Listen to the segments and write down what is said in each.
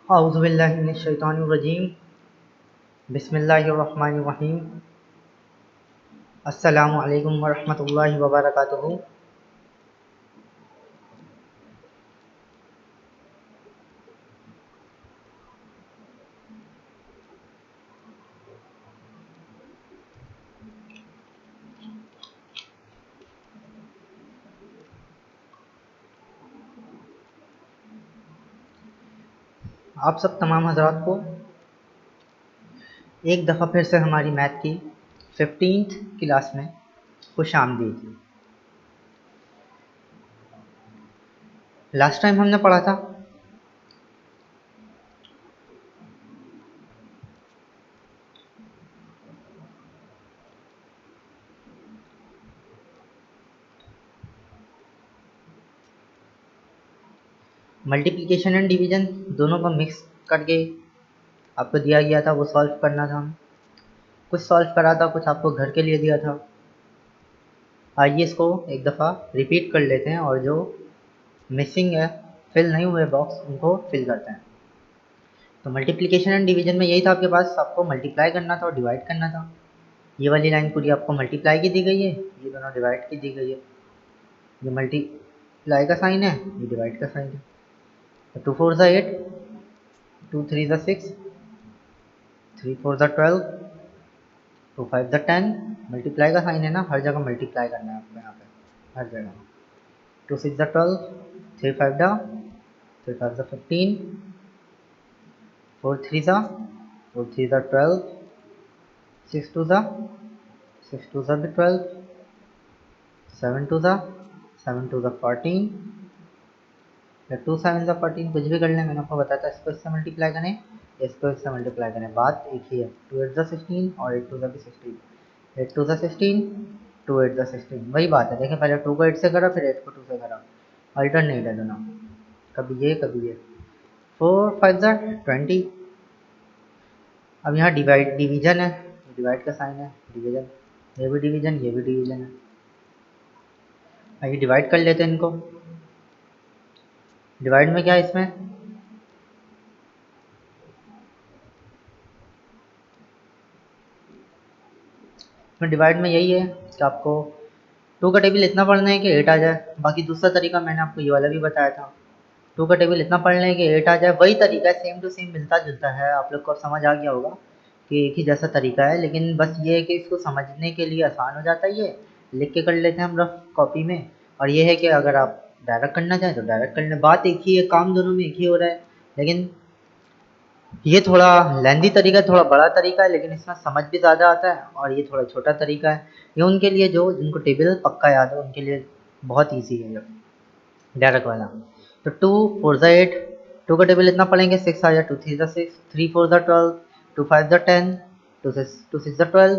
औज़ुबिल्लाहि मिनश्शैतानिर्रजीम बिस्मिल्लाहिर्रहमानिर्रहीम अस्सलामु अलैकुम वरहमतुल्लाहि वबरकातुहू। आप सब तमाम हज़रात को एक दफ़ा फिर से हमारी मैथ की 15th क्लास में खुशामदीद। लास्ट टाइम हमने पढ़ा था मल्टीप्लिकेशन एंड डिवीज़न दोनों को मिक्स करके आपको दिया गया था, वो सॉल्व करना था। कुछ सॉल्व करा था, कुछ आपको घर के लिए दिया था। आइए इसको एक दफ़ा रिपीट कर लेते हैं और जो मिसिंग है, फिल नहीं हुए बॉक्स, उनको फिल करते हैं। तो मल्टीप्लिकेशन एंड डिवीजन में यही था आपके पास, आपको मल्टीप्लाई करना था और डिवाइड करना था। ये वाली लाइन पूरी आपको मल्टीप्लाई की दी गई है, ये दोनों डिवाइड की दी गई है। ये मल्टीप्लाई का साइन है, ये डिवाइड का साइन है। तो 2 4 ज़ा 8, 2 3 ज़ा 6, 3 4 ज़ा 12, 2 5 ज़ा 10। मल्टीप्लाई का साइन है ना, हर जगह मल्टीप्लाई करना है आपको, यहाँ पे हर जगह। 2 6 ज़ा 12, 3 5 ज़ा 15, 4 3 ज़ा 12, 6 2 ज़ा 12, 7 2 ज़ा 14, या 2 7 ज़ा 14, कुछ भी कर लें। मैंने आपको बताया था इसको इससे मल्टीप्लाई करें, इसको इससे मल्टीप्लाई करें, बात एक ही है। 2 8 ज़ा 16 और 8 2 ज़ा भी 16, 8 2 ज़ा 16, 2 8 ज़ा 16, वही बात है। देखें, पहले 2 को 8 से करा, फिर 8 को 2 से करा, अल्टरनेट है दोनों, कभी ये कभी ये। 4 5 ज़ा 20। अब यहाँ डिवीजन है, डिवाइड का साइन है, डिवीजन, ये भी डिवीजन, ये भी डिवीजन है। आइए डिवाइड कर लेते हैं इनको। डिवाइड में क्या है इसमें, डिवाइड में यही है कि आपको 2 का टेबल इतना पढ़ना है कि 8 आ जाए। बाकी दूसरा तरीका मैंने आपको ये वाला भी बताया था, 2 का टेबल इतना पढ़ लें कि 8 आ जाए। वही तरीका है, सेम टू सेम, मिलता जुलता है। आप लोग को अब समझ आ गया होगा कि एक ही जैसा तरीका है, लेकिन बस ये है कि इसको समझने के लिए आसान हो जाता है। ये लिख के कर लेते हैं हम रफ कॉपी में, और ये है कि अगर आप डायरेक्ट करना चाहें तो डायरेक्ट कर लें। बात एक ही है, काम दोनों में एक ही हो रहा है, लेकिन ये थोड़ा लेंदी तरीका है, थोड़ा बड़ा तरीका है, लेकिन इसमें समझ भी ज़्यादा आता है। और ये थोड़ा छोटा तरीका है, ये उनके लिए जो जिनको टेबल पक्का याद है, उनके लिए बहुत ईजी है ये डायरेक्ट वाला। तो 2 4 ज़ा 8, 2 का टेबल इतना पढ़ेंगे, 6 आ जाए, 2 3 ज़ा 6, 3 4 ज़ा 12, 2 5 ज़ा 10, 2 6 ज़ा 12,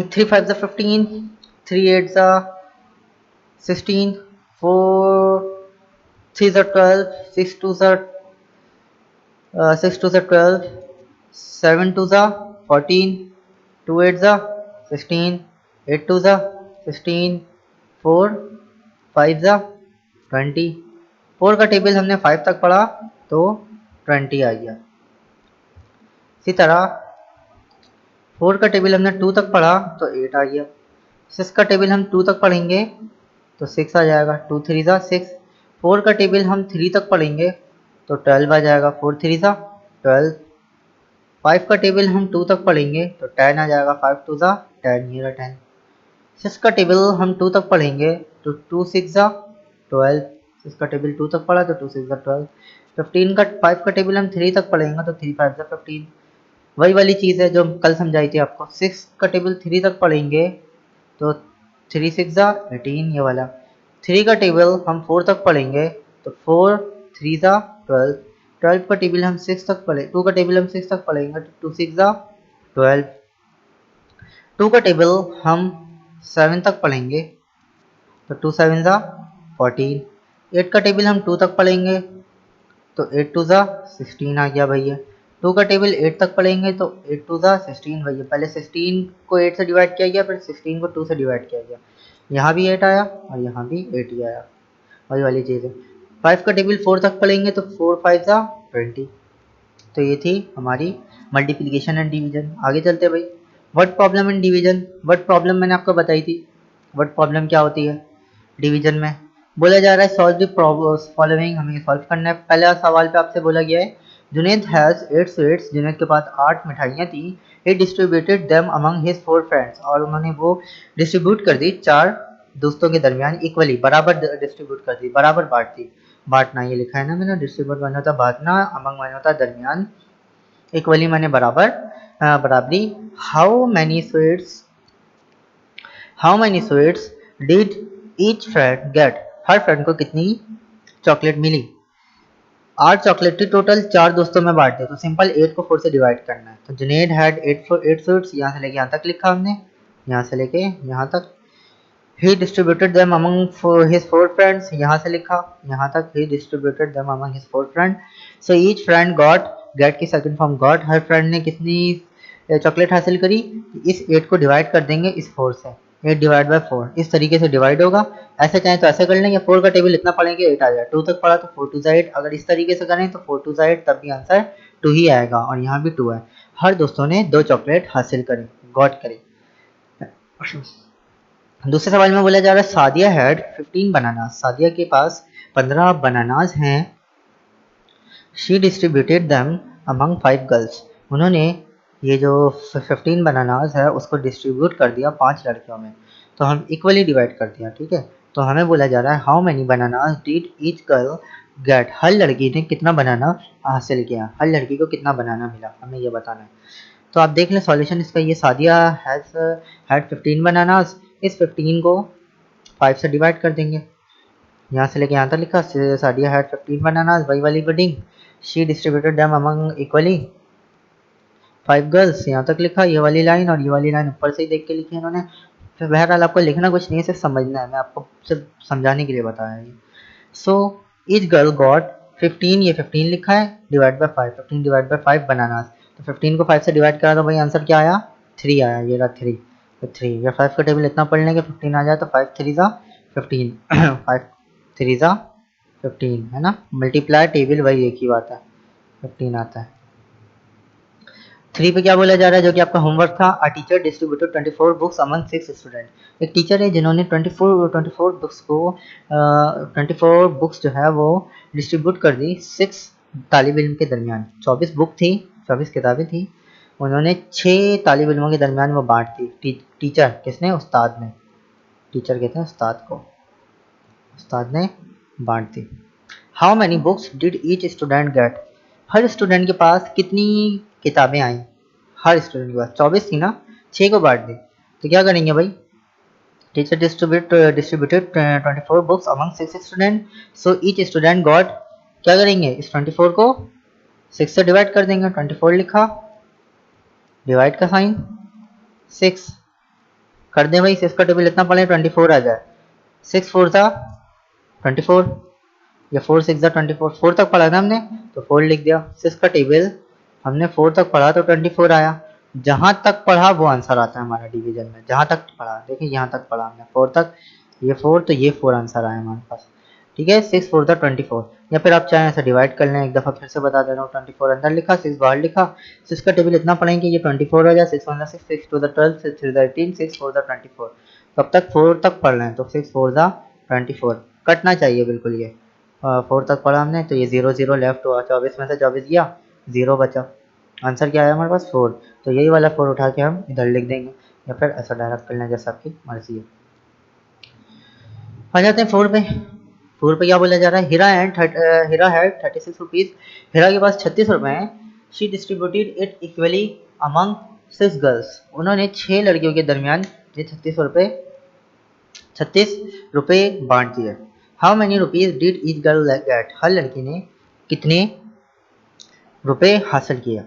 3 5 ज़ा 15, 3 8 ज़ा 16, 4 3 ज़ा 12, 6 2 ज़ा 6 2 ज़ा 12, 7 2 ज़ा 14, 2 8 ज़ा 16, 8 2 ज़ा 16, 4 5 ज़ा 20। 4 का टेबल हमने 5 तक पढ़ा तो 20 आ गया। इसी तरह 4 का टेबल हमने 2 तक पढ़ा तो 8 आ गया। 6 का टेबल हम 2 तक पढ़ेंगे तो 6 आ जाएगा, 2 3 ज़ा 6। 4 का टेबल हम 3 तक पढ़ेंगे तो 12 आ जाएगा, 4 3 ज़ा 12। 5 का टेबल हम 2 तक पढ़ेंगे तो 10 आ जाएगा, 5 2 ज़ा 10, ये रहा 10। 6 का टेबल हम 2 तक पढ़ेंगे तो 2 6 ज़ा 12। 6 का टेबल 2 तक पढ़ा तो 2 6 ज़ा 12। 15 का 5 का टेबल हम 3 तक पढ़ेंगे तो 3 5 ज़ा 15। वही वाली चीज़ है जो कल समझाई थी आपको। 6 का टेबल 3 तक पढ़ेंगे तो 3 6 ज़ा 18, ये वाला। 3 का टेबल हम 4 तक पढ़ेंगे तो 4 3 ज़ा 12। 12 का टेबल हम 6 तक पढ़े, 2 का टेबल हम 6 तक पढ़ेंगे तो 2 6 ज़ा 12। 2 का टेबल हम 7 तक पढ़ेंगे तो 2 7 ज़ा 14। 8 का टेबल हम 2 तक पढ़ेंगे तो 8 2 ज़ा 16 आ गया भैया। 2 का टेबल 8 तक पढ़ेंगे तो 8 2 ज़ा 16 भैया। पहले 16 को 8 से डिवाइड किया गया, फिर 16 को 2 से डिवाइड किया गया। यहाँ भी 8 आया और यहाँ भी 8 ही आया, वही वाली चीज़ है। 5 का टेबल 4 तक पढ़ेंगे तो 4 5 जा 20। तो ये थी हमारी मल्टीप्लिकेशन एंड डिवीजन। आगे चलते हैं भाई। What problem in division, what problem मैंने आपको बताई थी। व्हाट प्रॉब्लम क्या होती है डिवीजन में। बोला जा रहा है सॉल्व द फॉलोइंग, हमें सॉल्व करना है। पहला सवाल पे आपसे बोला गया है जुनेद हैज 8 स्वीट्स, जुनेद के पास 8 मिठाइयाँ थी। He distributed them among his 4 friends, और उन्होंने वो डिस्ट्रीब्यूट कर दी 4 दोस्तों के दरमियान इक्वली, बराबर डिस्ट्रीब्यूट कर दी, बराबर बांट दी। बांटना ये लिखा है ना मैंने, डिस्ट्रीब्यूट माना होता बांटना, अमंग माना होता दरमियान, इक्वली माने बराबर, बराबरी। How many sweets, how many sweets did each friend gate, her friend को कितनी चॉकलेट मिली। 8 चॉकलेट थी टोटल, 4 दोस्तों में बांट दी, तो सिंपल 8 को 4 से डिवाइड करना है। तो जुनेद हैड 8 स्वीट्स, यहाँ से लेके यहाँ तक लिखा हमने, यहाँ से लेके यहाँ तक। He distributed them among his 4 friends, यहाँ से लिखा यहाँ तक। He distributed them among his 4 friends, so each friend got, get की सेकंड फॉर्म got, हर फ्रेंड ने कितनी चॉकलेट हासिल करी। इस 8 को डिवाइड कर देंगे इस 4 से, 8 डिवाइड बाय 4, इस तरीके से डिवाइड होगा। ऐसे चाहे तो ऐसे कर लेंगे, 4 का टेबल इतना पढ़ेंगे 8 आ जाए, 2 तक पढ़ा तो 4 2 8, अगर इस तरीके से करें तो 4 2 8, तब भी आंसर 2 ही आएगा, और यहाँ भी 2 है। हर दोस्तों ने 2 चॉकलेट हासिल करी, गॉट करी। दूसरे सवाल में बोला जा रहा है सादिया हैड 15 बनानास, सादिया के पास 15 बनानास हैं। She distributed them among 5 girls, उन्होंने ये जो 15 बनानास है उसको डिस्ट्रीब्यूट कर दिया 5 लड़कियों में, तो हम इक्वली डिवाइड कर दिया, ठीक है। तो हमें बोला जा रहा है how many bananas did each girl get, हर लड़की ने कितना बनाना हासिल किया, हर लड़की को कितना बनाना मिला, हमें ये बताना है। तो आप देख लें सॉल्यूशन इसका, ये सादिया हैज़ हैड 15 बनानास, इस 15 को 5 से डिवाइड कर देंगे, यहाँ से लेके यहाँ तक लिखा। सादिया हैड 15 बनानास, वही वाली wording. She distributed them among equally 5 girls, यहाँ तक लिखा ये वाली लाइन, और ये वाली लाइन ऊपर से ही देख के लिखी है इन्होंने। फिर बहरहाल आपको लिखना कुछ नहीं है, सिर्फ समझना है, मैं आपको सिर्फ समझाने के लिए बताया है। सो ईच गर्ल गॉट 15, ये 15 लिखा है, divide by 5, 15 divide by 5 bananas, तो 15 को 5 से डिवाइड करा तो भाई आंसर क्या आया, 3 आया, ये रहा 3। तो 3 या 5 का टेबल इतना पढ़ लेंगे 15 आ जाए, तो 5 3 जा 15 5 3 जा 15, है ना। मल्टीप्लाई टेबल वही एक ही बात है, 15 आता है। 3 पे क्या बोला जा रहा है जो कि आपका होमवर्क था, a teacher distributed 24 books among 6 student. एक टीचर है जिन्होंने 24 बुक्स को 24 बुक्स जो है वो डिस्ट्रीब्यूट कर दी 6 तालिब इल्म के दरमियान। 24 बुक थी, 24 किताबें थी, उन्होंने 6 तालिब इल्मों के दरमियान वो बांट दी। टीचर किसने, उस्ताद ने, टीचर कहते हैं उस्ताद को, उस्ताद ने बांट दी। How many books did each student get, हर स्टूडेंट के पास कितनी किताबें आई, हर स्टूडेंट के पास 24 थी ना, 6 को बांट दी, तो क्या करेंगे भाई, teacher distributed 24 books among 6 student, so each student got, क्या करेंगे इस 24 को 6 से डिवाइड कर देंगे, 24 लिखा, डिवाइड का साइन 6 कर दें भाई, 6 का टेबल इतना पढ़े 24 आ जाए, 6 4 था 24, या 4 6 24, 4 तक पढ़ा ना हमने तो 4 लिख दिया। 6 का टेबल हमने 4 तक पढ़ा तो 24 आया, जहां तक पढ़ा वो आंसर आता है हमारा डिवीजन में, जहां तक पढ़ा, देखिए यहाँ तक पढ़ा हमने 4 तक, ये 4 तो ये 4 आंसर आया हमारे पास, ठीक है। 6 4 था 24, या फिर आप चाहें ऐसे डिवाइड कर लें, एक दफ़ा फिर से बता दे रहा हूँ, 24 अंदर लिखा 6 बाहर लिखा। 6 का टेबल इतना पढ़ेंगे ये 24 हो जाए, 6 1 6 6 2 12 6 3 18 6 4 24, कब तक 4 तक पढ़ रहे हैं तो 6 4 24, कटना चाहिए बिल्कुल ये। 4 तक पढ़ा हमने तो ये 0 0 लेफ्ट हुआ, 24 में से 24 गया, 0 बचा, आंसर क्या आया हमारे पास 4, तो यही वाला 4 उठा के हम इधर लिख देंगे, या फिर ऐसा डायरेक्ट कर लें जैसा आपकी मर्जी है। आ जाते हैं 4 पे। 4 पे क्या बोला जा रहा है, हीरा हैड 36 रुपीज़, हीरा के पास 36 रुपए हैं। She distributed it equally among 6 girls, उन्होंने 6 लड़कियों के दरमियान ये 36 रुपए बांट दिए। How many rupees did each girl get, हर लड़की ने कितने रुपए हासिल किया।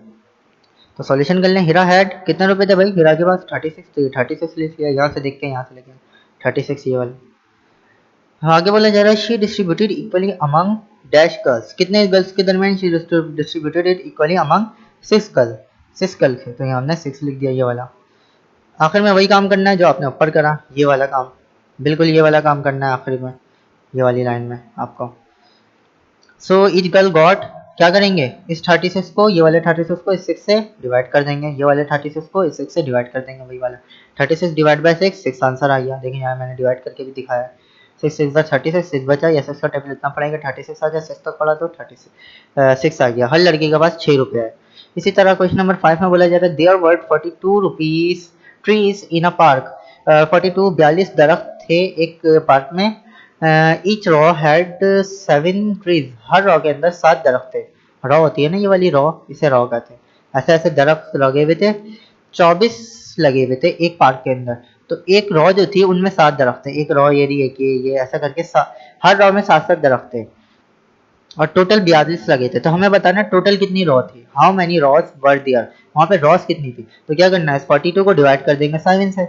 तो सॉल्यूशन कर लें, हीरा हैड कितने रुपए थे भाई, हीरा के पास 36 थे, 36 लिख लिया, यहाँ से देख के यहाँ से लेके 36 ये वाले। आगे बोला जा रहा है she distributed equally among dash girls, कितने गर्ल्स के दरमियान she distributed it equally among 6 girl, 6 girl थे, तो यहाँ हमने 6 लिख दिया ये वाला। आखिर में वही काम करना है जो आपने ऊपर करा, ये वाला काम, बिल्कुल ये वाला काम करना है आखिर में, ये वाली लाइन में आपको। सो ईच गर्ल गॉट, क्या करेंगे इस 36 को, ये वाले 36 को इस 6 से डिवाइड कर देंगे, ये वाले 36 को इस 6 से डिवाइड कर देंगे, वही वाला 36 डिवाइड बाय 6, 6 आंसर आ गया। देखिए यहाँ मैंने डिवाइड करके भी दिखाया, 6 6 36, 6 बचा, या 6 का टेबल इतना पड़ेगा, 36 आ जाए, 6 तक पड़ा तो 6 आ गया। हर लड़के के पास 6 रुपये है। इसी तरह क्वेश्चन नंबर 5 में बोला जा रहा है there were 42 rupees trees in a park, 42 दरख्त थे एक पार्क में, ईच रॉ हैड 7 ट्रीज, हर रॉ के अंदर 7 दरख्त थे। रॉ होती है ना ये वाली रॉ, इसे रॉ कहते हैं। ऐसे ऐसे दरख्त लगे हुए थे, 24 लगे हुए थे एक पार्क के अंदर। तो एक रॉ जो थी उनमें 7 दरख्त थे, एक रॉ ये रही, एक ये ऐसा करके हर रॉ में 7 दरख्त थे और टोटल 42 लगे थे। तो हमें बताना टोटल कितनी रॉ थी, how many rows were there, वहां पे रॉस कितनी थी। तो क्या करना है, 42 को डिवाइड कर देंगे 7 से।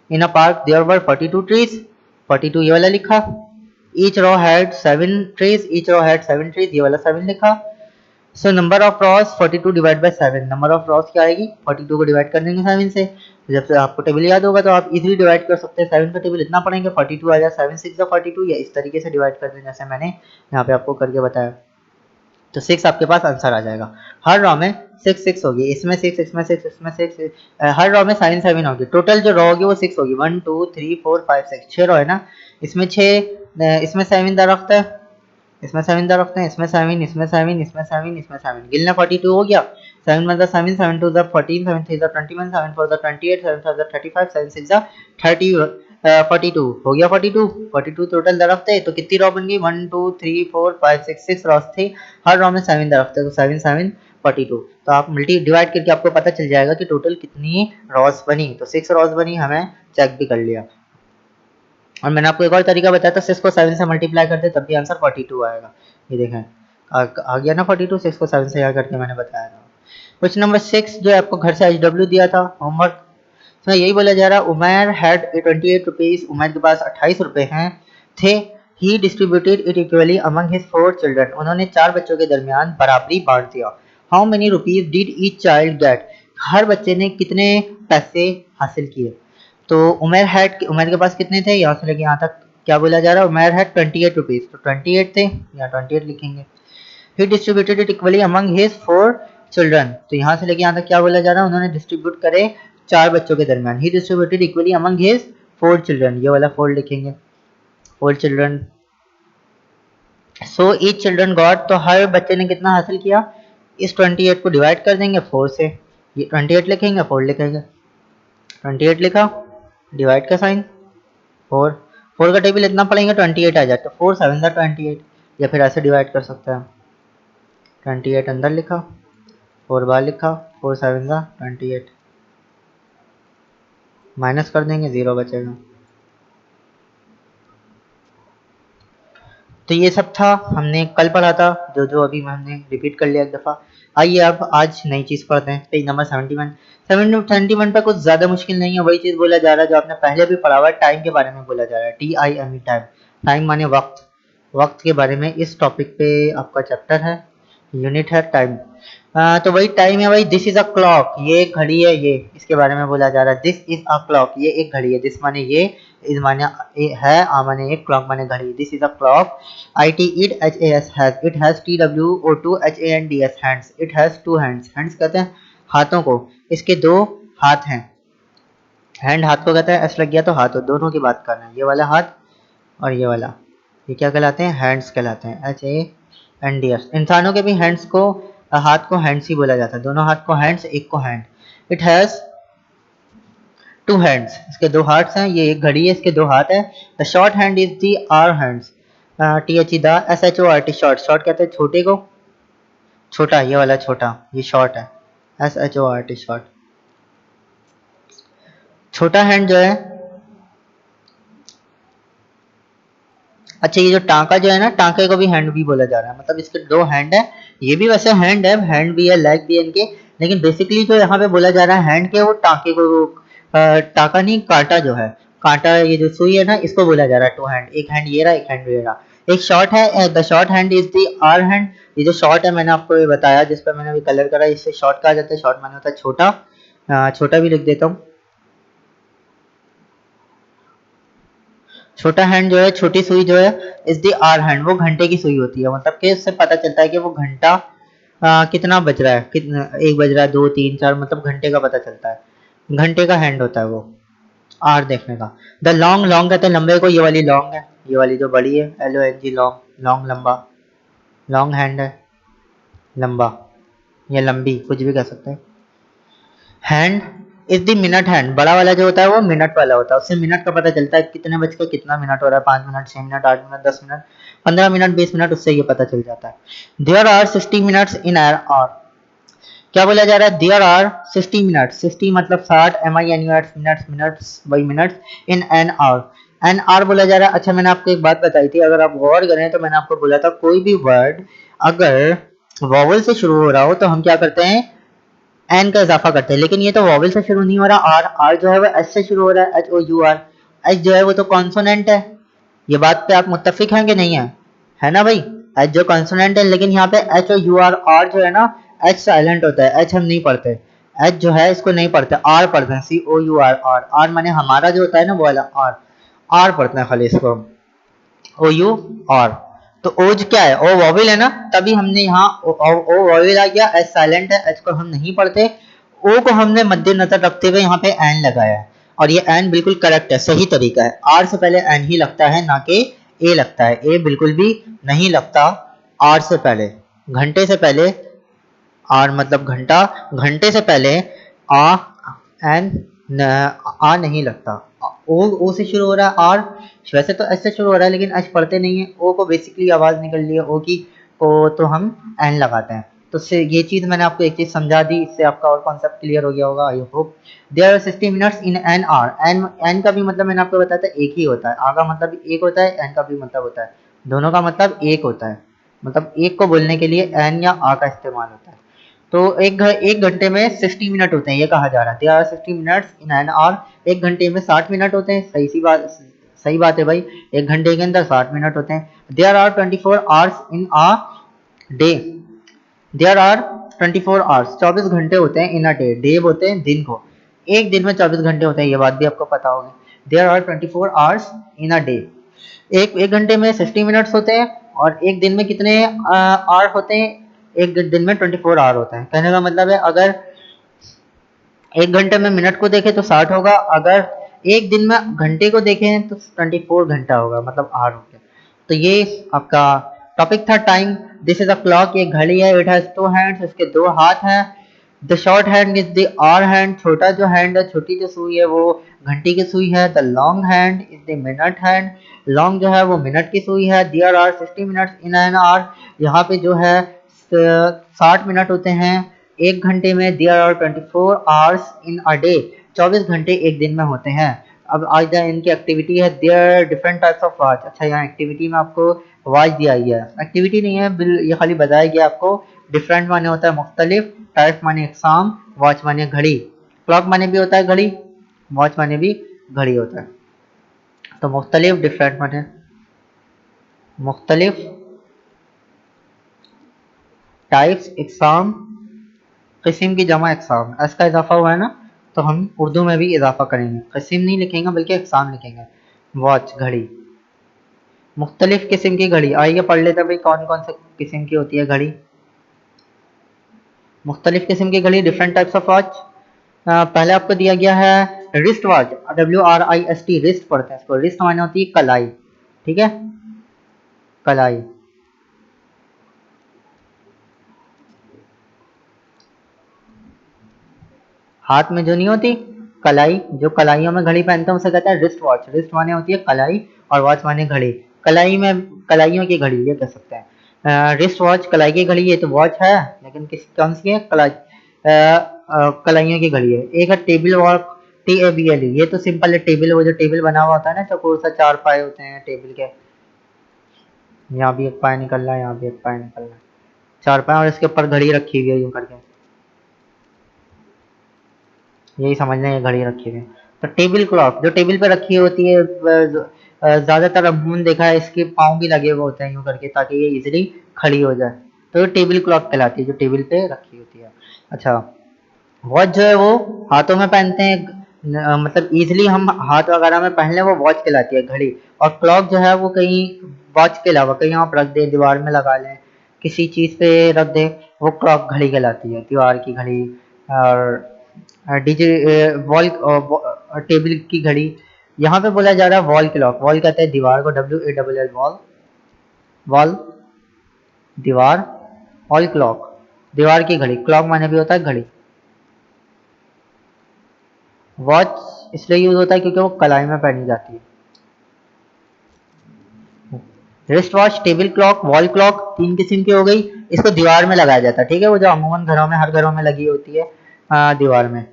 इन a park there were 42 trees, 42 ये वाला लिखा, each row had 7 trees, each row had 7 trees, ये वाला 7 लिखा। So number of Ross 42 divide by 7, number of Ross क्या आएगी, 42 को डिवाइड कर देंगे 7 से। तो जब से आपको टेबल याद होगा तो आप इजीली डिवाइड कर सकते हैं, 7 का टेबल इतना पढ़ेंगे 42 आ जाए, 7 6 42, या इस तरीके से डिवाइड कर दें जैसे मैंने यहाँ पे आपको करके बताया। तो 6 आपके पास आंसर आ जाएगा। हर रॉ में 6 6 होगी, इसमें 6, इसमें 6, इसमें 6, हर रॉ में 7 7 होगी। टोटल जो रॉ होगी वो 6 होगी, 1 2 3 4 5 6, 6 रॉ है ना, इसमें 6, इसमें 7 दरख्त है, इसमें 7 दरख्त है, इसमें 7, इसमें 7, इसमें 7, इसमें 7, गिनना 42 हो गया। 7 1 7, 7 2 14, 7 3 21, 7 4 28, 7 5 35, 7 6 30, 42 हो गया। 42 टोटल दरख्त है। तो कितनी रॉ बन गई, 1 2 3 4 5 6, 6 रॉस थे, हर रॉ में 7 दरख्त है, तो 7 7 42। तो आप मल्टी डिवाइड करके आपको पता चल जाएगा कि टोटल कितनी रॉस बनी। तो 6 रॉस बनी, हमें चेक भी कर लिया। और मैंने आपको एक और तरीका बताया था, 6 को 7 से मल्टीप्लाई करते तब भी आंसर 42 आएगा। ये देखें आ गया ना 42, 6 को 7 से यहाँ करके मैंने बताया था। क्वेश्चन नंबर 6 जो है आपको घर से HW दिया था होमवर्क, इसमें यही बोला जा रहा है उमैर हैड 28 रुपीज, उमैर के पास 28 रुपए हैं थे। He distributed it equally among his 4 children, उन्होंने 4 बच्चों के दरमियान बराबरी बांट दिया। How many rupees did each child get, हर बच्चे ने कितने पैसे हासिल किए। तो उमैर के पास कितने थे, यहाँ से लेके यहाँ तक क्या बोला जा रहा है, उमैर हैड 28 रुपीज, तो 28 थे, यहाँ 28 लिखेंगे। He distributed it equally among his 4 children, तो यहाँ से लेके यहाँ तक क्या बोला जा रहा है, उन्होंने डिस्ट्रीब्यूट करे 4 बच्चों के दरमियान। He distributed equally among his 4 children, ये वाला 4 लिखेंगे, 4 children. So each children got, तो हर बच्चे ने कितना हासिल किया, इस 28 को डिवाइड कर देंगे 4 से, ये 28 लिखेंगे 4 लिखेंगे, 28 लिखा, डिवाइड का साइन 4, 4 का टेबल इतना पड़ेंगे 28 आ जाए, तो 4 7 28, या फिर ऐसे डिवाइड कर सकते हैं, 28 अंदर लिखा, 4 बाहर लिखा, 4 7 28, माइनस कर देंगे 0 बचेगा। तो ये सब था, हमने कल पढ़ा था, जो जो अभी हमने रिपीट कर लिया एक दफ़ा। आइए अब आज नई चीज़ पढ़ते हैं, पेज नंबर 71। 71 पर कुछ ज़्यादा मुश्किल नहीं है, वही चीज़ बोला जा रहा है जो आपने पहले भी पढ़ा हुआ है, टाइम के बारे में बोला जा रहा है, TIME टाइम, टाइम माने वक्त, वक्त के बारे में इस टॉपिक पे आपका चैप्टर है, यूनिट है टाइम। तो वही टाइम है भाई, दिस इज अ क्लॉक, ये एक घड़ी है, ये इसके बारे में बोला जा रहा है, दिस इज अ क्लॉक, ये एक घड़ी है, दिस माने ये, इज माने है, आ माने एक, क्लॉक माने घड़ी, this is a clock, IT ED HAS has, it has TWO2HANDS hands, it has 2 hands, hands कहते हैं हाथों को, इसके 2 हाथ हैं, हैंड हाथ को कहते हैं, एस लग गया तो हाथ, दोनों की बात कर रहे हैं, ये वाला हाथ और ये वाला, ये क्या कहलाते हैं, हैंड्स कहलाते हैं, HANDS। इंसानों के भी हैंड्स को, हाथ को हैंड्स ही बोला जाता है, दोनों हाथ को हैंड्स, एक को हैंड। इट हैज 2 हैंड्स, इसके 2 हाथ्स हैं, ये एक घड़ी है, इसके 2 हाथ हैं। The short hand is the hour hands, THE the SHORT, short, short कहते हैं छोटे को, छोटा, ये वाला छोटा, ये शॉर्ट है, SHORT शॉर्ट। छोटा हैंड जो है, अच्छा ये जो टांका जो है ना, टांके को भी हैंड भी बोला जा रहा है, मतलब इसके 2 हैंड है, ये भी वैसे हैंड है, हैंड भी है, लेग भी है इनके, लेकिन बेसिकली जो यहाँ पे बोला जा रहा है हैंड के, वो टांके को, टांका नहीं, कांटा जो है, कांटा, ये जो सुई है ना, इसको बोला जा रहा है 2 हैंड, एक हैंड ये रहा, एक हैंड ये रहा। एक शॉर्ट है, the short hand is the hour hand, ये जो शॉर्ट है मैंने आपको ये बताया, जिस पर मैंने अभी कलर करा, इससे शॉर्ट कहा जाता है, शॉर्ट माने होता है छोटा, छोटा भी लिख देता हूँ, छोटा हैंड जो है, छोटी सुई जो है, इज द आर हैंड, वो घंटे की सुई होती है। मतलब कि उससे पता चलता है कि वो घंटा कितना बज रहा है, कितना, एक बज रहा है, दो, तीन, चार, मतलब घंटे का पता चलता है। घंटे का हैंड होता है वो, आर देखने का। द लॉन्ग, लॉन्ग कहते हैं लंबे को, ये वाली लॉन्ग है, ये वाली जो बड़ी है, LONG, लॉन्ग, लॉन्ग लंबा, लॉन्ग हैंड है, लंबा या लंबी, कुछ भी कह सकते हैं। Hand is the minute hand, बड़ा वाला जो होता है वो मिनट वाला होता है, उससे मिनट का पता चलता है कितने बज के कितना मिनट हो रहा है, 5 minute, 6 minute, 8 minute, 10 minute, 15 minute, 20 minute, उससे ये पता चल जाता है। There are 60 minutes in an hour, क्या बोला जा रहा है, देयर आर 60 मिनट्स, 60 मतलब 60, MINUTS, minutes, minutes by minutes, in an hour, an hour बोला जा रहा है। अच्छा, मैंने आपको एक बात बताई थी, अगर आप गौर करें तो मैंने आपको बोला था कोई भी वर्ड अगर वॉवल से शुरू हो रहा हो तो हम क्या करते हैं, एन का इजाफा करते हैं। लेकिन ये तो वॉवल से शुरू नहीं हो रहा, आर, आर जो है वो एच से शुरू हो रहा है, HOUR, एच जो है वो तो कॉन्सोनेंट है। ये बात पे आप मुत्तफिक हैं कि नहीं है ना भाई, एच जो कॉन्सोनेंट है, लेकिन यहाँ पे HOUR, आर जो है ना, एच साइलेंट होता है, एच हम नहीं पढ़ते, एच जो है इसको नहीं पढ़ते, आर पढ़ते हैं, COUR, आर, आर माने हमारा जो होता है ना वो वाला आर, आर पढ़ते हैं खाली इसको, OU, और तो ओज क्या है, ओ वॉवेल है ना, तभी हमने यहाँ ओ वॉवेल आ गया, एच साइलेंट है, एच को हम नहीं पढ़ते, ओ को हमने मद्देनजर रखते हुए यहाँ पे एन लगाया है, और ये एन बिल्कुल करेक्ट है, सही तरीका है। आर से पहले एन ही लगता है, ना कि ए लगता है, ए बिल्कुल भी नहीं लगता आर से पहले। घंटे से पहले आर मतलब घंटा, घंटे से पहले आ, एन, आ नहीं लगता। ओ से शुरू हो रहा है आर, वैसे तो एच से शुरू हो रहा है लेकिन एच पढ़ते नहीं है, ओ को बेसिकली आवाज निकल रही है ओ की, ओ तो हम एन लगाते हैं। तो ये चीज मैंने आपको एक चीज समझा दी, इससे आपका और कॉन्सेप्ट क्लियर हो गया होगा, I hope. There are 60 minutes in an hour, an, an का भी मतलब मैंने आपको बताया था एक ही होता है, आ का मतलब एक होता है, एन का भी मतलब होता है, दोनों का मतलब एक होता है, मतलब एक को बोलने के लिए एन या आ का इस्तेमाल होता है। तो एक घंटे में 60 मिनट होते हैं, ये कहा जा रहा है, there are 60 minutes in an hour, एक घंटे में 60 मिनट होते हैं, सही बात है भाई, एक घंटे के अंदर 60 मिनट होते हैं। There are 24 hours in a day, there are 24 hours, 24 घंटे होते हैं इन अ डे, डे होते हैं दिन को, एक दिन में 24 घंटे होते हैं, ये बात भी आपको पता होगी। There are 24 hours in a day, एक घंटे में 60 मिनट्स होते हैं, और एक दिन में कितने आवर होते हैं, एक दिन में 24 आवर होता है। कहने का मतलब है अगर एक घंटे में मिनट को देखें तो 60 होगा, अगर एक दिन में घंटे को देखें तो 24 घंटा होगा, मतलब आवर हो गया। तो ये आपका टॉपिक था time. This is a clock, ये घड़ी है, इट हैज 2 हैंड्स, इसके 2 हाथ हैं। The short hand is the hour hand, छोटा जो हैंड है, छोटी जो सुई है वो घंटी की सुई है। The long hand is the minute hand, long जो है वो मिनट की सुई है। There are 60 minutes in an hour, यहाँ पे जो है 60 मिनट होते हैं एक घंटे में। There are 24 hours in a day, 24 घंटे एक दिन में होते हैं। अब आज इनकी एक्टिविटी है, there different types of watch. अच्छा, यहाँ एक्टिविटी में आपको वॉच दिया गया है, एक्टिविटी नहीं है, ये खाली बताया गया आपको। डिफरेंट माने होता है मुख्तलिफ, टाइप माने इकसाम, वॉच माने घड़ी, क्लॉक माने भी होता है घड़ी, वॉच माने भी घड़ी होता है। तो मुख्तलिफ, डिफरेंट माने मुख्तलिफ, टाइप्स इकसाम, किस्म की जमा इकसाम, एस का इजाफा हुआ है ना, तो हम उर्दू में भी इजाफा करेंगे, किस्म नहीं लिखेंगे बल्कि इकसाम लिखेंगे। वॉच घड़ी, मुख्तलिफ किस्म की घड़ी, आइए पढ़ लेते हैं भाई कौन कौन से किस्म की होती है घड़ी। मुख्तलिफ किस्म की घड़ी, डिफरेंट टाइप्स ऑफ वॉच। पहले आपको दिया गया है रिस्ट वॉच, WRIST, रिस्ट पढ़ते हैं इसको, रिस्ट माने होती है कलाई, ठीक है, कलाई। हाथ में जो नहीं होती कलाई, जो कलाइयों में घड़ी पहनते हैं उसे कहते हैं रिस्ट वॉच, रिस्ट माने होती है कलाई, और वॉच माने घड़ी, कलाई में, कलाइयों की घड़ी ये कह सकते हैं। रिस्ट वॉच कलाई की घड़ी, ये तो वॉच है लेकिन किस कौन सी है, कलाई, कलाइयों की घड़ी है। एक है टेबल वॉच, TABLE, ये तो सिंपल है, टेबल, वो जो टेबल बना हुआ होता है ना, चौकोर सा, 4 पाए होते हैं टेबल के, यहाँ भी एक पाया निकल रहा है, यहाँ भी एक पाया निकल रहा है, 4 पाए, और इसके ऊपर घड़ी रखी हुई है यूं करके, यही समझना है, ये घड़ी रखी हुई है। तो टेबल क्लॉक जो टेबल पे रखी होती है, ज्यादातर अमूमन देखा है इसके पाँव भी लगे हुए होते हैं यूं करके, ताकि ये इजिली खड़ी हो जाए, तो ये टेबल क्लॉक कहलाती है, जो टेबल पे रखी होती है। अच्छा, वॉच जो है वो हाथों में पहनते हैं, मतलब इजीली हम हाथ वगैरह में पहन लें, वो वॉच कहलाती है, घड़ी। और क्लॉक जो है वो कहीं वॉच के अलावा कहीं आप रख दें, दीवार में लगा लें, किसी चीज़ पे रख दें, वो क्लॉक घड़ी कहलाती है, दीवार की घड़ी। और डीजे वॉल टेबल की घड़ी। यहाँ पे बोला जा रहा है वॉल क्लॉक। वॉल कहते हैं दीवार को, WALL वॉल, वॉल दीवार, वॉल क्लॉक दीवार की घड़ी। क्लॉक माने भी होता है घड़ी। वॉच इसलिए यूज होता है क्योंकि वो कलाई में पहनी जाती है। Wrist watch, table clock, wall clock, तीन किस्म की हो गई। इसको दीवार में लगाया जाता है, ठीक है, वो जो अमूमन घरों में, हर घरों में लगी होती है दीवार में,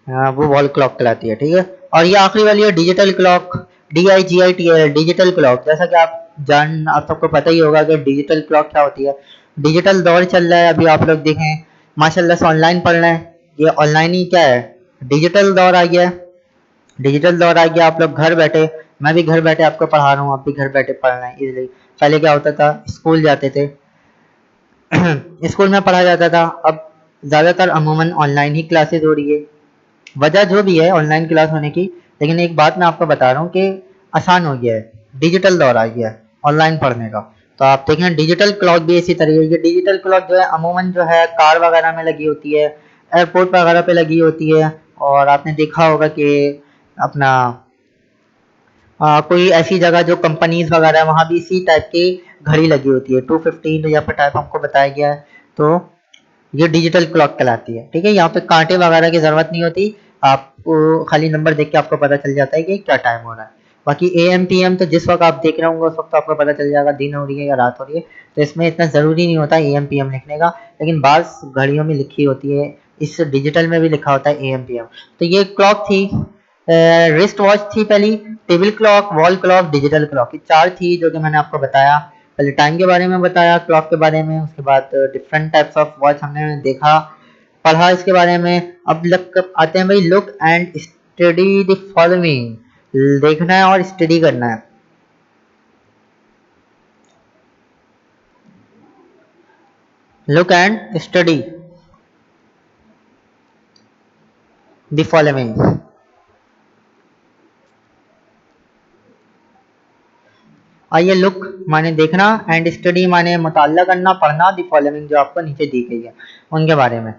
वो वॉल क्लॉक कहलाती है, ठीक है। और ये आखिरी वाली है digital clock, DIGITL, digital clock. जैसा कि आप सबको पता ही होगा कि डिजिटल क्लॉक क्या होती है। डिजिटल दौर चल रहा है अभी, आप लोग देखें माशाल्लाह से ऑनलाइन पढ़ रहे हैं, ये ऑनलाइन ही क्या है, डिजिटल दौर आ गया है। डिजिटल दौर आ गया, आप लोग घर बैठे, मैं भी घर बैठे आपको पढ़ा रहा हूँ, आप भी घर बैठे पढ़ रहे हैं इजीली। पहले क्या होता था, स्कूल जाते थे स्कूल में पढ़ा जाता था, अब ज़्यादातर अमूमन ऑनलाइन ही क्लासेस हो रही है। वजह जो भी है ऑनलाइन क्लास होने की, लेकिन एक बात मैं आपको बता रहा हूँ कि आसान हो गया है, डिजिटल दौर आ गया है ऑनलाइन पढ़ने का। तो आप देखें डिजिटल क्लॉक भी इसी तरीके की। डिजिटल क्लॉक जो है अमूमन जो है कार वगैरह में लगी होती है, एयरपोर्ट वगैरह पे लगी होती है। और आपने देखा होगा कि अपना कोई ऐसी जगह जो कंपनीज वगैरह है वहाँ भी इसी टाइप की घड़ी लगी होती है, 215 या फिर टाइप हमको बताया गया है। तो ये डिजिटल क्लॉक कहलाती है, ठीक है। यहाँ पे कांटे वगैरह की जरूरत नहीं होती, आपको खाली नंबर देख के आपको पता चल जाता है कि क्या टाइम हो रहा है। बाकी AM PM तो जिस वक्त आप देख रहे होंगे उस वक्त आपको पता चल जाएगा दिन हो रही है या रात हो रही है, तो इसमें इतना ज़रूरी नहीं होता AM PM लिखने का। लेकिन बाज़ घड़ियों में लिखी होती है, इस डिजिटल में भी लिखा होता है AM PM। तो ये क्लॉक थी, रिस्ट वॉच थी पहली, table clock, wall clock, digital clock, ये चार थी जो कि मैंने आपको बताया। पहले टाइम के बारे में बताया, क्लॉक के बारे में, उसके बाद डिफरेंट टाइप्स ऑफ वॉच हमने देखा, पढ़ा इसके बारे में। अब लग आते हैं भाई, look and study the following, देखना है और स्टडी करना है। Look and study the following. आइए, लुक माने देखना, एंड स्टडी माने मुताल्ला करना, पढ़ना, द फॉलोइंग जो आपको नीचे दी गई है उनके बारे में।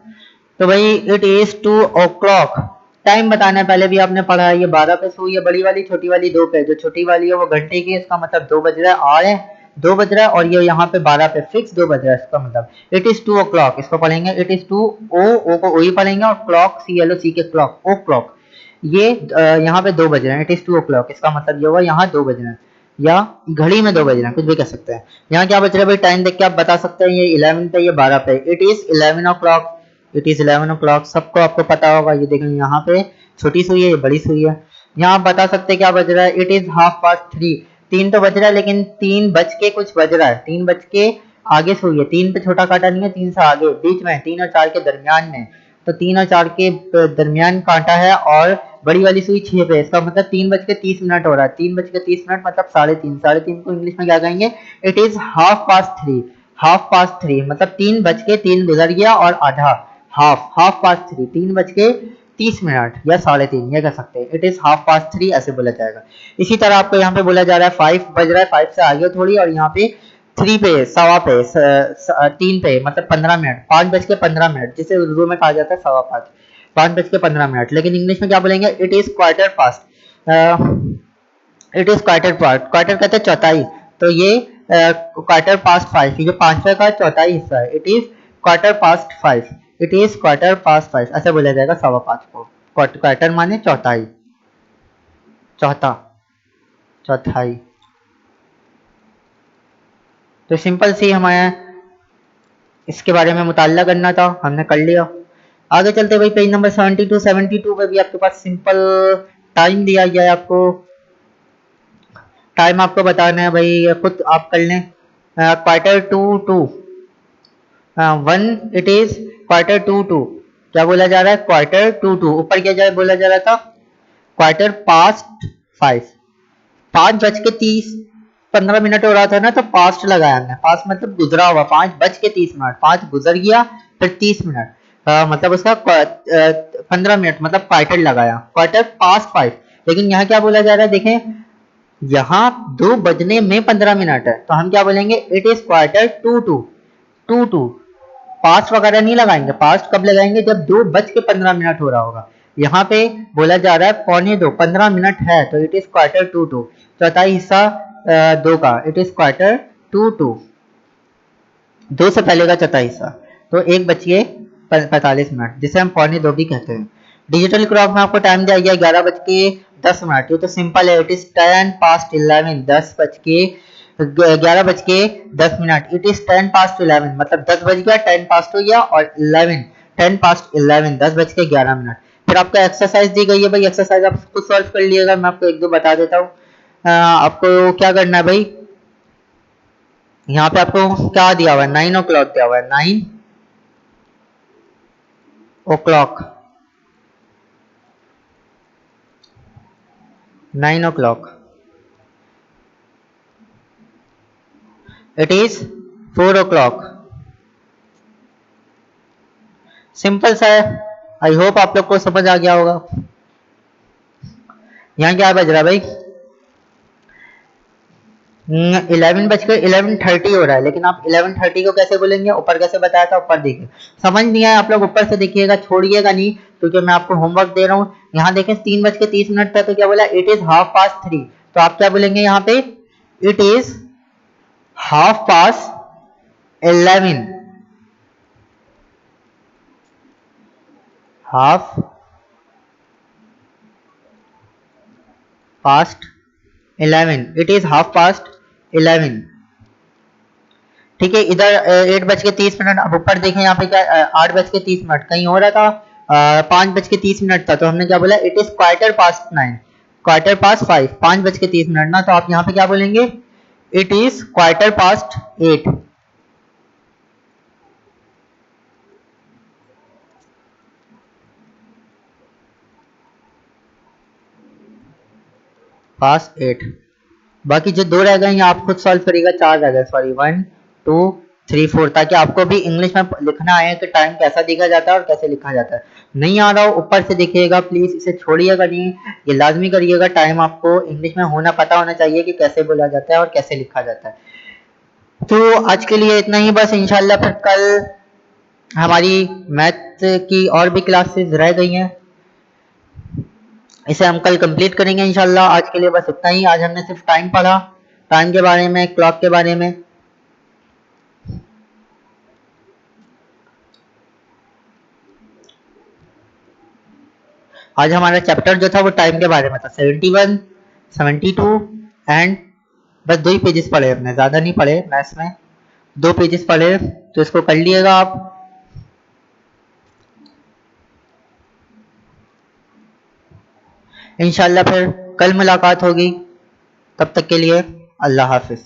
तो भाई इट इज 2 o'clock, टाइम बताना है, पहले भी आपने पढ़ा है, ये 12 पे सुई है बड़ी वाली, छोटी वाली 2 पे। जो छोटी वाली है वो घंटे की है, इसका मतलब 2 बज रहा है, और है 2 बज रहा है, और ये यहाँ पे 12 पे फिक्स 2 बज रहा है, इसका मतलब इट इज 2 o'clock। इसको पढ़ेंगे इट इज 2, ओ को ओ ही पढ़ेंगे, और क्लॉक CLOC के क्लॉक, ओ क्लॉक, ये यहाँ पे 2 बज रहे हैं, इट इज 2 o'clock, इसका मतलब ये हुआ यहाँ 2 बज रहे हैं, या घड़ी में 2 बज रहे हैं, कुछ भी कह सकते हैं। यहाँ क्या बज रहा है भाई, टाइम देख के आप बता सकते हैं, ये 11 पे, ये 12 पे, it is 11 o'clock, it is 11 o'clock। सबको आपको पता होगा, ये देखें यहाँ पे छोटी सुई है, ये बड़ी सुई है। यहाँ आप बता सकते हैं क्या बज रहा है, इट इज 3:30, 3 तो बज रहा है, लेकिन 3 बज के कुछ बज रहा है, 3 बज के आगे सुई है, 3 पे छोटा कांटा नहीं है, 3 से आगे बीच में, 3 और 4 के दरमियान में, तो 3 और 4 के दरमियान कांटा है, और बड़ी वाली सुई 6 पे, इसका मतलब 3:30 हो रहा है। 3:30 मतलब 3:30, 3:30 को इंग्लिश में क्या कहेंगे, इट इज 3:30, 3:30 मतलब 3:03 गुजर गया और आधा, हाफ पास्ट 3, 3:30 या 3:30, ये कह सकते हैं, इट इज 3:30 ऐसे बोला जाएगा। इसी तरह आपको यहाँ पे बोला जा रहा है 5 बज रहा है, 5 से आगे थोड़ी, और यहाँ पे 3 पे, सवा पे, 3 पे मतलब 15 मिनट, 5:15, जिसे उर्दू में कहा जाता है 5:15, 5:15। लेकिन इंग्लिश में क्या बोलेंगे, it is quarter past, it is quarter past, quarter कहते हैं चौथाई, तो ये क्वार्टर पास्ट 5, ये जो पांचवे का चौथाई हिस्सा है, it is quarter past 5, it is quarter past 5 ऐसे बोला जाएगा 5:15 को। क्वार्टर माने चौथाई, चौथा, चौथाई। तो सिंपल सी हमारे इसके बारे में मुताल्ला करना था, हमने कर लिया। आगे चलते भाई, पेज नंबर 72 पे भी आपके पास सिंपल टाइम दिया गया है आपको। टाइम आपको बताना है भाई, खुद आप कर लें। Quarter to to 1, it is quarter to, क्या बोला जा रहा है, क्वार्टर टू, ऊपर क्या जाए बोला जा रहा था, क्वार्टर पास्ट 5, 5:30 हो रहा था ना, तो पास्ट लगाया हमने, पास्ट मतलब गुजरा हुआ, 5:30, 5 गुजर गया, फिर 30 मिनट, मतलब उसका 15 मिनट मतलब क्वार्टर लगाया, क्वार्टर पास्ट 5। लेकिन यहाँ क्या बोला जा रहा है, देखें यहाँ 2 बजने में 15 मिनट है, तो हम क्या बोलेंगे, it is quarter to two. Past वगैरह नहीं लगाएंगे, पास्ट कब लगाएंगे, जब 2 बज के 15 मिनट हो रहा होगा। यहाँ पे बोला जा रहा है 15:45 है, तो इट इज क्वार्टर टू। चौथाई हिस्सा 2 का, इट इज क्वार्टर टू। 2 से पहले का चौथा हिस्सा, तो 1 बज के 45 मिनट, जिसे हम 15:45 भी कहते हैं। डिजिटल क्लॉक में आपको टाइम दिया गया 11 बज के 10 मिनट, ये तो सिंपल है, इट इज 10 past 11, 11 बज के 10 मिनट, इट इज 10 past 11, मतलब 10 बज गया, 10 past हो गया, और 11, 10 past 11, 10 बज के 11 मिनट। फिर आपको एक्सरसाइज दी गई है भाई, एक्सरसाइज आप खुद सॉल्व कर लीजिएगा, मैं आपको एक दो बता देता हूँ। आपको क्या करना है भाई, यहाँ पे आपको क्या दिया हुआ है, 9 o'clock दिया हुआ है, 9 o'clock, 9 o'clock, it is 4 o'clock। Simple सा है, आई होप आप लोग को समझ आ गया होगा। यहाँ क्या बज रहा है भाई, 11 बजकर 11:30 हो रहा है, लेकिन आप 11:30 को कैसे बोलेंगे, ऊपर कैसे बताया था, ऊपर देखिए, समझ नहीं आया आप लोग ऊपर से देखिएगा, छोड़िएगा नहीं, क्योंकि मैं आपको होमवर्क दे रहा हूँ। यहाँ देखें 3 बज के 30 मिनट था, तो क्या बोला, इट इज 3:30, तो आप क्या बोलेंगे यहाँ पे, it is 11:30, half past 11, it is 11:30। ठीक है, इधर 8 बज के 30 मिनट, अब ऊपर देखें यहाँ पे क्या 8 बज के 30 मिनट, कहीं हो रहा था 5 बज के 30 मिनट था, तो हमने क्या बोला, it is quarter past 9, quarter past 5, 5 बज के 30 मिनट ना, तो आप यहाँ पे क्या बोलेंगे, it is quarter past 8। Past 8, बाकी जो 2 रह गए हैं आप खुद सॉल्व करिएगा, 4 रह गए, सॉरी 1 2 3 4, ताकि आपको भी इंग्लिश में लिखना आए कि टाइम कैसा देखा जाता है और कैसे लिखा जाता है। नहीं आ रहा हो ऊपर से देखिएगा, प्लीज इसे छोड़िएगा नहीं, ये लाजमी करिएगा, टाइम आपको इंग्लिश में पता होना चाहिए कि कैसे बोला जाता है और कैसे लिखा जाता है। तो आज के लिए इतना ही बस, इंशाल्लाह फिर कल हमारी मैथ की और भी क्लासेस रह गई हैं, इसे हम कल कंप्लीट करेंगे इंशाल्लाह। आज के लिए बस इतना ही, आज हमने सिर्फ टाइम पढ़ा, टाइम के बारे में, क्लॉक के बारे में। आज हमारा चैप्टर जो था वो टाइम के बारे में था, 71, 72 एंड बस 2 ही पेजेस पढ़े हमने, ज़्यादा नहीं पढ़े मैथ्स में, 2 पेजेस पढ़े, तो इसको कर लिएगा आप। इंशाल्लाह फिर कल मुलाकात होगी, तब तक के लिए अल्लाह हाफिज़।